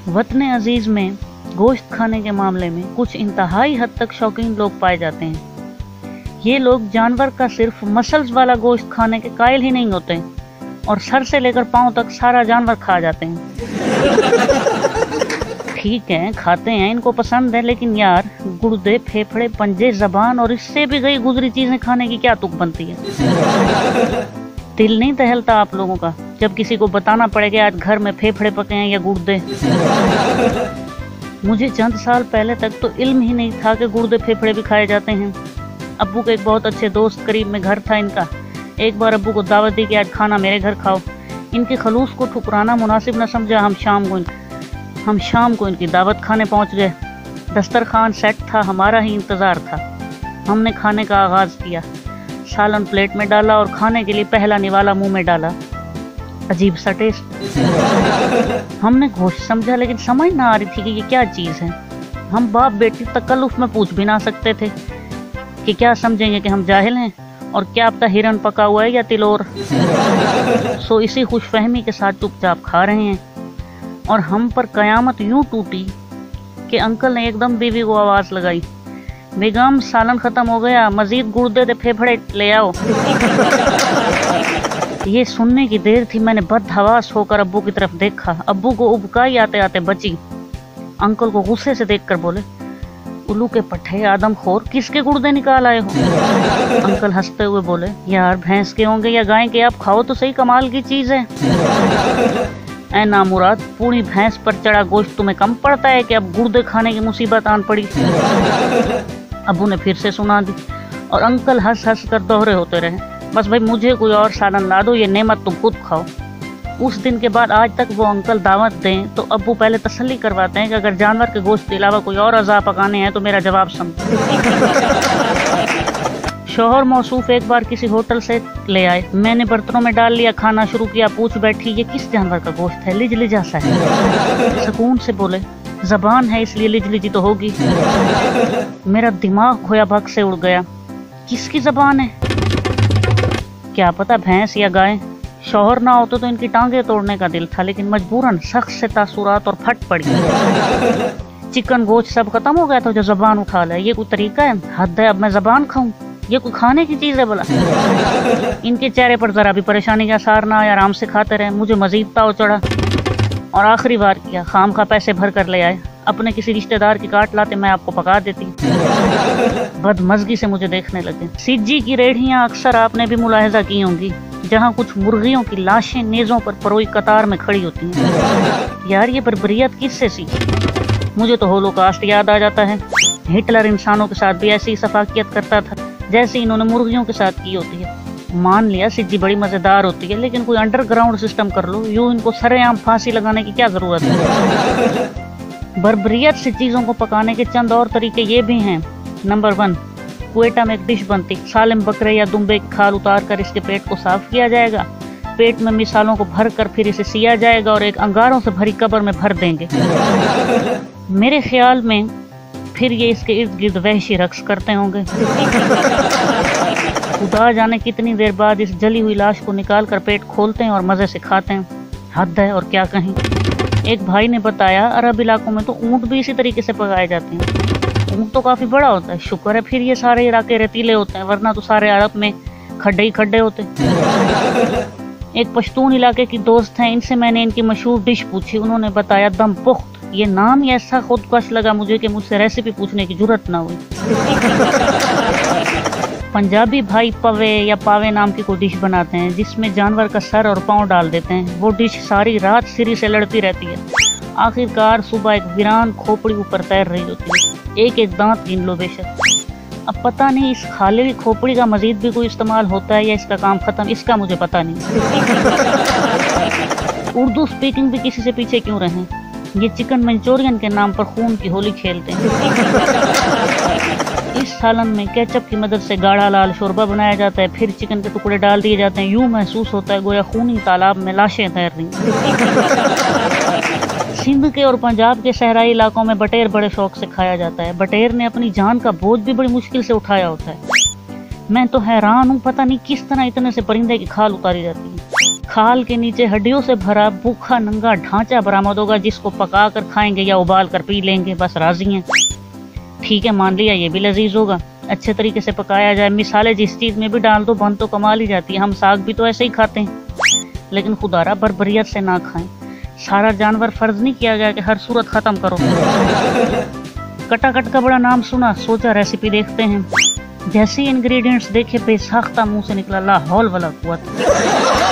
वतन अजीज में गोश्त खाने के मामले में कुछ इंतहाई हद तक शौकीन लोग पाए जाते हैं। ये लोग जानवर का सिर्फ मसल्स वाला गोश्त खाने के कायल ही नहीं होते और सर से लेकर पांव तक सारा जानवर खा जाते हैं। ठीक है, खाते हैं, इनको पसंद है, लेकिन यार गुर्दे, फेफड़े, पंजे, जबान और इससे भी गई गुजरी चीजें खाने की क्या तुक बनती है। दिल नहीं दहलता आप लोगों का जब किसी को बताना पड़े कि आज घर में फेफड़े पके हैं या गुर्दे। मुझे चंद साल पहले तक तो इल्म ही नहीं था कि गुर्दे फेफड़े भी खाए जाते हैं। अब्बू के एक बहुत अच्छे दोस्त करीब में घर था इनका। एक बार अब्बू को दावत दी कि आज खाना मेरे घर खाओ। इनके खलूस को ठुकराना मुनासिब न समझा। हम शाम को इनकी दावत खाने पहुंच गए। दस्तरखान सेट था, हमारा ही इंतज़ार था। हमने खाने का आगाज़ किया। सालन प्लेट में डाला और खाने के लिए पहला निवाला मुंह में डाला। अजीब सा टेस्ट। हमने गोश्त समझा, लेकिन समझ ना आ रही थी कि ये क्या चीज़ है। हम बाप बेटी तकल्लुफ़ में पूछ भी ना सकते थे कि क्या समझेंगे कि हम जाहिल हैं और क्या पता हिरन पका हुआ है या तिलोर। सो इसी खुशफहमी के साथ चुपचाप खा रहे हैं और हम पर कयामत यूं टूटी कि अंकल ने एकदम बीवी को आवाज़ लगाई, बेगम सालन ख़त्म हो गया, मज़ीद गुर्दे दे फेफड़े ले आओ। ये सुनने की देर थी। मैंने बदहवास होकर अब्बू की तरफ देखा। अब्बू को उबकाई आते आते बची। अंकल को गुस्से से देखकर बोले, उल्लू के पट्टे, आदमखोर, किसके गुर्दे निकाल आए हो। अंकल हंसते हुए बोले, यार भैंस के होंगे या गाय के, आप खाओ तो सही, कमाल की चीज़ है। ऐ नामुराद, पूरी भैंस पर चढ़ा गोश्त तुम्हें कम पड़ता है कि अब गुर्दे खाने की मुसीबत आन पड़ी। अब्बू ने फिर से सुना दी और अंकल हंस हंस कर दोहरे होते रहे, बस भाई मुझे कोई और सालन ला दो, ये नेमत तुम खुद खाओ। उस दिन के बाद आज तक वो अंकल दावत दें तो अब्बू पहले तसल्ली करवाते हैं कि अगर जानवर के गोश्त के अलावा कोई और अज़ा पकाने हैं तो मेरा जवाब समझो। शौहर मौसूफ एक बार किसी होटल से ले आए। मैंने बर्तनों में डाल लिया, खाना शुरू किया। पूछ बैठी, ये किस जानवर का गोश्त है? लिज लिजा सा है। सुकून से बोले, जबान है इसलिए लिज लिजी तो होगी। मेरा दिमाग खोया भग से उड़ गया। किसकी जबान है? क्या पता भैंस या गाय। शौहर ना होते तो इनकी टांगे तोड़ने का दिल था, लेकिन मजबूरन सख्त से तासुरात और फट पड़ी। चिकन गोश्त सब खत्म हो गया था, जो जबान उठा ले। ये कोई तरीका है? हद है, अब मैं जबान खाऊं? ये कोई खाने की चीज़ है भला? इनके चेहरे पर जरा भी परेशानी का आसार ना आया, आराम से खाते रहे। मुझे मजीद ताव चढ़ा और आखिरी बार किया, खाम खा पैसे भर कर ले आए। अपने किसी रिश्तेदार की काट लाते, मैं आपको पका देती। बदमज़गी से मुझे देखने लगे। सिज्जी की रेढ़ियाँ अक्सर आपने भी मुलाहिजा की होंगी, जहाँ कुछ मुर्गियों की लाशें नेज़ों पर परोई कतार में खड़ी होती हैं। यार ये बर्बरियत किससे सीखी? मुझे तो होलोकास्ट याद आ जाता है। हिटलर इंसानों के साथ भी ऐसी सफाकियत करता था जैसे इन्होंने मुर्गियों के साथ की होती है। मान लिया सिज्जी बड़ी मज़ेदार होती है, लेकिन कोई अंडरग्राउंड सिस्टम कर लो। यूँ इनको सरेआम फांसी लगाने की क्या ज़रूरत है? बर्बरियत से चीज़ों को पकाने के चंद और तरीके ये भी हैं। नंबर 1, क्वेटा में एक डिश बनती, सालिम बकरे या दुम्बे की खाल उतार कर इसके पेट को साफ किया जाएगा। पेट में मिसालों को भर कर फिर इसे सिया जाएगा और एक अंगारों से भरी कब्र में भर देंगे। मेरे ख्याल में फिर ये इसके इर्द गिर्द वहशी रक्स करते होंगे। खुदा जाने कितनी देर बाद इस जली हुई लाश को निकाल कर पेट खोलते हैं और मज़े से खाते हैं। हद है और क्या कहें। एक भाई ने बताया, अरब इलाकों में तो ऊँट भी इसी तरीके से पकाए जाते हैं। ऊँट तो काफ़ी बड़ा होता है। शुक्र है फिर ये सारे इलाके रेतीले होते हैं, वरना तो सारे अरब में खड्डे ही खड्डे होते। एक पश्तून इलाके की दोस्त हैं, इनसे मैंने इनकी मशहूर डिश पूछी। उन्होंने बताया दम पुख्त। ये नाम ही ऐसा खुदकश लगा मुझे कि मुझसे रेसिपी पूछने की जुर्रत ना हुई। पंजाबी भाई पवे या पावे नाम की कोई डिश बनाते हैं जिसमें जानवर का सर और पाँव डाल देते हैं। वो डिश सारी रात सिरी से लड़ती रहती है। आखिरकार सुबह एक वीरान खोपड़ी ऊपर तैर रही होती है। एक एक दांत गिन लो बेशक। अब पता नहीं इस खाली हुई खोपड़ी का मजीद भी कोई इस्तेमाल होता है या इसका काम खत्म, इसका मुझे पता नहीं। उर्दू स्पीकिंग भी किसी से पीछे क्यों रहें। ये चिकन मंचूरियन के नाम पर खून की होली खेलते हैं। इस सालन में केचप की मदद से गाढ़ा लाल शोरबा बनाया जाता है, फिर चिकन के टुकड़े डाल दिए जाते हैं। यूं महसूस होता है गोया खूनी तालाब में लाशें तैर रही। सिंध के और पंजाब के सहराई इलाकों में बटेर बड़े शौक से खाया जाता है। बटेर ने अपनी जान का बोझ भी बड़ी मुश्किल से उठाया होता है। मैं तो हैरान हूँ, पता नहीं किस तरह इतने से परिंदे की खाल उतारी जाती है। खाल के नीचे हड्डियों से भरा भूखा नंगा ढांचा बरामद होगा, जिसको पका कर खाएंगे या उबाल कर पी लेंगे, बस राजी हैं। ठीक है, मान लिया ये भी लजीज होगा, अच्छे तरीके से पकाया जाए, मिसाले जिस चीज में भी डाल दो बन तो कमाल ही जाती है। हम साग भी तो ऐसे ही खाते हैं, लेकिन खुदारा बर्बरियत से ना खाएं। सारा जानवर फर्ज नहीं किया गया कि हर सूरत खत्म करो। कटाकट का बड़ा नाम सुना, सोचा रेसिपी देखते हैं। जैसे इंग्रेडिएंट्स देखे बेसाख्ता मुंह से निकला ला हौल वाला कुव्वत।